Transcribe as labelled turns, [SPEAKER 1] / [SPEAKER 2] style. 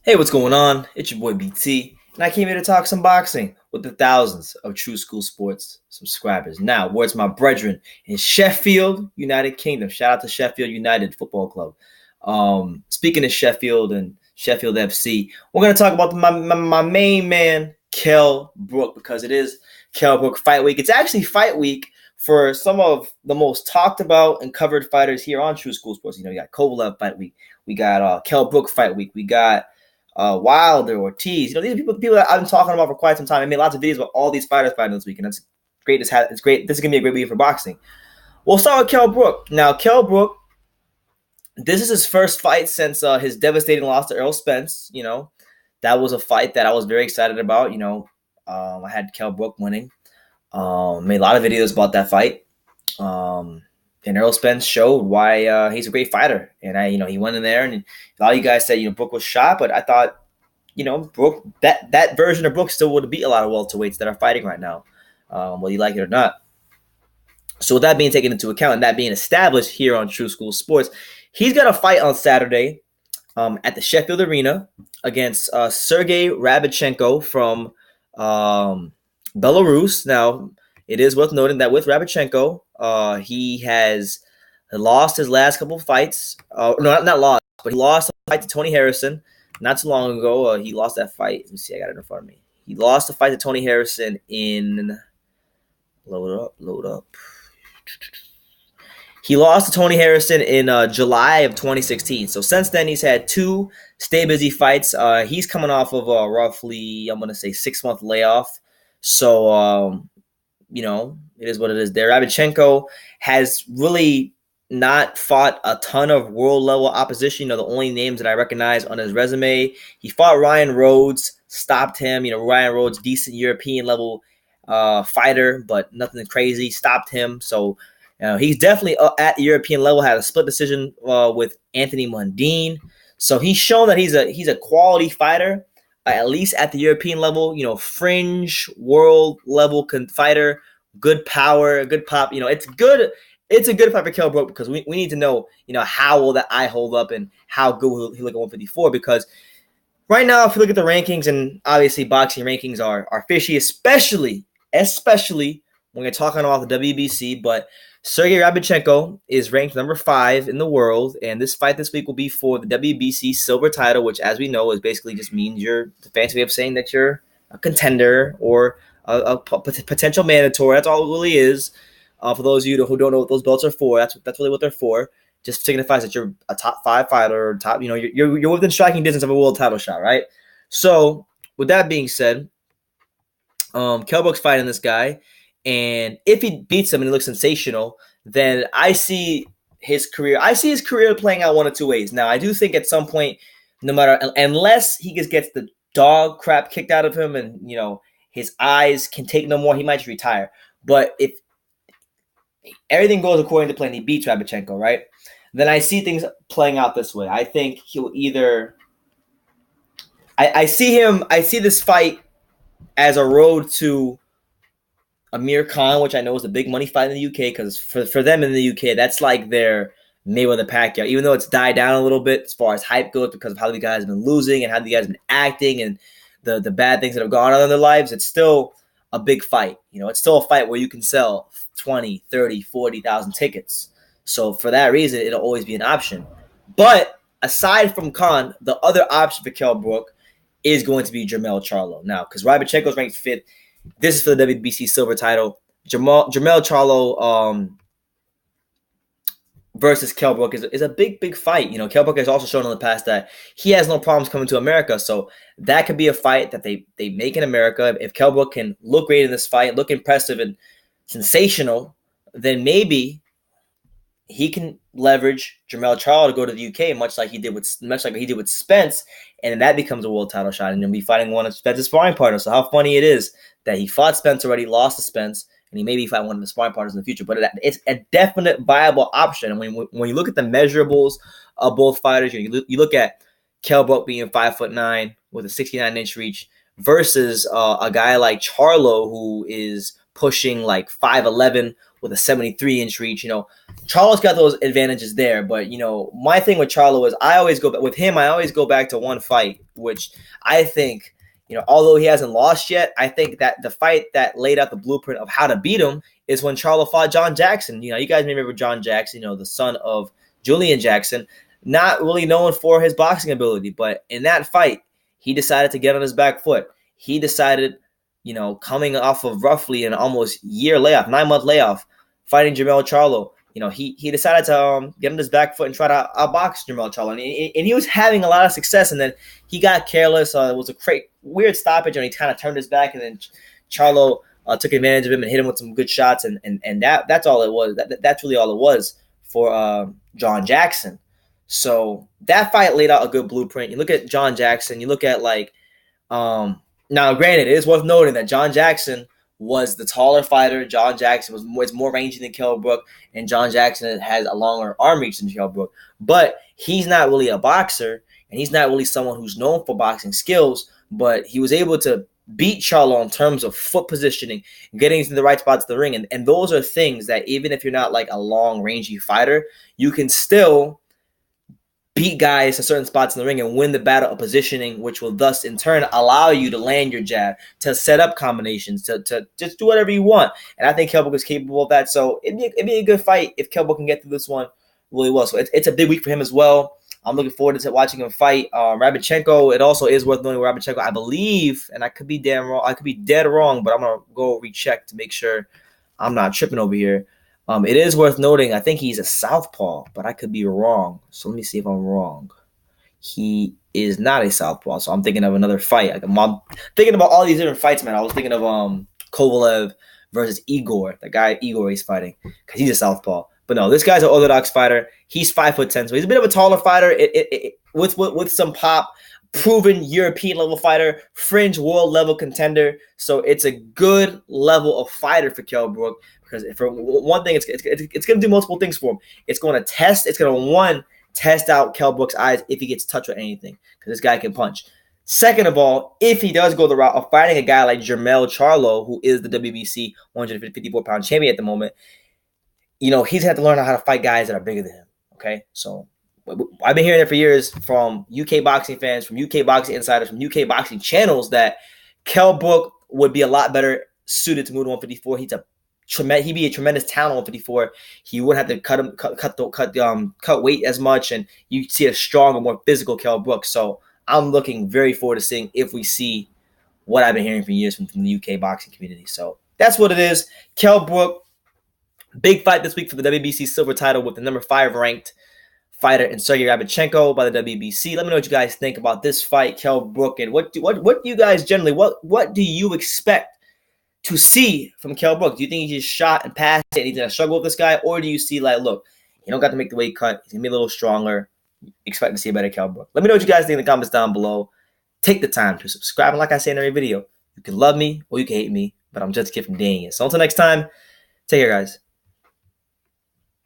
[SPEAKER 1] Hey, what's going on? It's your boy BT, and I came here to talk some boxing with the thousands of True School Sports subscribers. Now, words my brethren in Sheffield, United Kingdom. Shout out to Sheffield United Football Club. Speaking of Sheffield and Sheffield FC, we're going to talk about my main man, Kell Brook, because it is Kell Brook Fight Week. It's actually Fight Week for some of the most talked about and covered fighters here on True School Sports. You know, you got Kovalev Fight Week. We got Kell Brook Fight Week. We got Wilder, Ortiz. You know, these are people that I've been talking about for quite some time. I made lots of videos about all these fighters fighting this week, and it's great. It's great. This is gonna be a great week for boxing. We'll start with Kell Brook. Now, Kell Brook, this is his first fight since his devastating loss to Errol Spence. You know, that was a fight that I was very excited about. You know, I had Kell Brook winning. Made a lot of videos about that fight. And Errol Spence showed why he's a great fighter. And he went in there, and a lot of you guys said, Brook was shot, but I thought, Brook, that version of Brook still would have beat a lot of welterweights that are fighting right now, whether you like it or not. So with that being taken into account and that being established here on True School Sports, he's got a fight on Saturday at the Sheffield Arena against Sergey Rabchenko from Belarus. Now, it is worth noting that with Rabchenko, he has lost his last couple of fights. Not lost, but he lost a fight to Tony Harrison not too long ago. He lost that fight. Let me see. I got it in front of me. He lost the fight to Tony Harrison in load up. He lost to Tony Harrison in July of 2016. So since then, he's had two stay busy fights. He's coming off of roughly, I'm going to say, 6-month layoff. So, it is what it is there. Rabchenko has really not fought a ton of world-level opposition. The only names that I recognize on his resume, he fought Ryan Rhodes, stopped him. Ryan Rhodes, decent European-level fighter, but nothing crazy, stopped him. So he's definitely at the European level, had a split decision with Anthony Mundine. So he's shown that he's a quality fighter. At least at the European level, fringe world level fighter, good power, good pop. It's good. It's a good fight for Kell Brook because we need to know, how will that eye hold up and how good will he look at 154? Because right now, if you look at the rankings, and obviously boxing rankings are fishy, especially when you're talking about the WBC. But Sergey Rabchenko is ranked number 5 in the world, and this fight this week will be for the WBC silver title, which, as we know, is basically just means you're the fancy way of saying that you're a contender or a potential mandatory. That's all it really is. For those of you who don't know what those belts are for, that's really what they're for. Just signifies that you're a top 5 fighter, or top. You're within striking distance of a world title shot, right? So, with that being said, Kell Brook's fighting this guy. And if he beats him and he looks sensational, then I see his career playing out one of two ways. Now, I do think at some point, unless he just gets the dog crap kicked out of him and, his eyes can take no more, he might just retire. But if everything goes according to plan, he beats Rabchenko, right? Then I see things playing out this way. I think he'll either I see this fight as a road to Amir Khan, which I know is a big money fight in the UK, because for them in the UK, that's like their Mayweather Pacquiao. Even though it's died down a little bit as far as hype goes because of how the guys have been losing and how the guys have been acting and the bad things that have gone on in their lives, it's still a big fight. It's still a fight where you can sell 20, 30, 40,000 tickets. So for that reason, it'll always be an option. But aside from Khan, the other option for Kell Brook is going to be Jermell Charlo. Now, because Rabchenko's ranked 5th, this is for the WBC silver title. Jermell Charlo versus Kell Brook is a big fight. Kell Brook has also shown in the past that he has no problems coming to America. So that could be a fight that they make in America. If Kell Brook can look great in this fight, look impressive and sensational, then maybe he can leverage Jermell Charlo to go to the UK, much like he did with Spence, and that becomes a world title shot, and he'll be fighting one of Spence's sparring partners. So how funny it is that he fought Spence already, lost to Spence, and he maybe fight one of the sparring partners in the future. But it's a definite viable option. And when you look at the measurables of both fighters, you look at Kell Brook being 5'9" with a 69-inch reach versus a guy like Charlo who is pushing like 5'11" with a 73-inch reach. Charlo's got those advantages there, but my thing with Charlo is I always go back to one fight which I think, although he hasn't lost yet, I think that the fight that laid out the blueprint of how to beat him is when Charlo fought John Jackson. You guys may remember John Jackson, the son of Julian Jackson, not really known for his boxing ability, but in that fight, he decided to get on his back foot. He decided, coming off of roughly an almost year layoff, 9-month layoff, fighting Jermell Charlo, he decided to get on his back foot and try to outbox Jermell Charlo. And he was having a lot of success, and then he got careless. It was a weird stoppage, and he kind of turned his back, and then Charlo took advantage of him and hit him with some good shots, and that's all it was. That's really all it was for John Jackson. So that fight laid out a good blueprint. You look at John Jackson, you look at now granted, it is worth noting that John Jackson was the taller fighter. John Jackson was more rangy than Kell Brook, and John Jackson has a longer arm reach than Kell Brook. But he's not really a boxer, and he's not really someone who's known for boxing skills, but he was able to beat Charlo in terms of foot positioning, getting into the right spots of the ring. And those are things that even if you're not like a long, rangy fighter, you can still beat guys to certain spots in the ring and win the battle of positioning, which will thus in turn allow you to land your jab, to set up combinations, to just do whatever you want. And I think Kell Brook is capable of that. So it'd be a good fight if Kell Brook can get through this one really well. So it's a big week for him as well. I'm looking forward to watching him fight Rabchenko. It also is worth knowing Rabchenko, I believe, and I could be dead wrong, but I'm gonna go recheck to make sure I'm not tripping over here. It is worth noting, I think he's a southpaw, but I could be wrong. So let me see if I'm wrong. He is not a southpaw, so I'm thinking of another fight. I'm thinking about all these different fights, man. I was thinking of Kovalev versus Igor, the guy Igor is fighting, because he's a southpaw. But no, this guy's an orthodox fighter. He's 5'10", so he's a bit of a taller fighter with some pop. Proven European level fighter, fringe world level contender. So it's a good level of fighter for Kell Brook. Because for one thing, it's going to do multiple things for him. It's going to test out Kell Brook's eyes if he gets touched with anything, because this guy can punch. Second of all, if he does go the route of fighting a guy like Jermell Charlo, who is the WBC 154-pound champion at the moment, he's going to have to learn how to fight guys that are bigger than him. Okay, so I've been hearing it for years from UK boxing fans, from UK boxing insiders, from UK boxing channels that Kell Brook would be a lot better suited to move to 154. He'd be a tremendous talent on 154. He wouldn't have to cut weight as much, and you see a stronger, more physical Kell Brook. So I'm looking very forward to seeing if we see what I've been hearing for years from the UK boxing community. So that's what it is. Kell Brook, big fight this week for the WBC silver title with the number 5 ranked fighter in Sergey Rabchenko by the WBC. Let me know what you guys think about this fight, Kell Brook, and what do you guys generally, what do you expect to see from Kell Brook? Do you think he just shot and passed it and he's going to struggle with this guy? Or do you see, look, he don't got to make the weight cut. He's going to be a little stronger. Expect to see a better Kell Brook. Let me know what you guys think in the comments down below. Take the time to subscribe. And like I say in every video, you can love me or you can hate me, but I'm just a kid from Daniel. So until next time, take care, guys.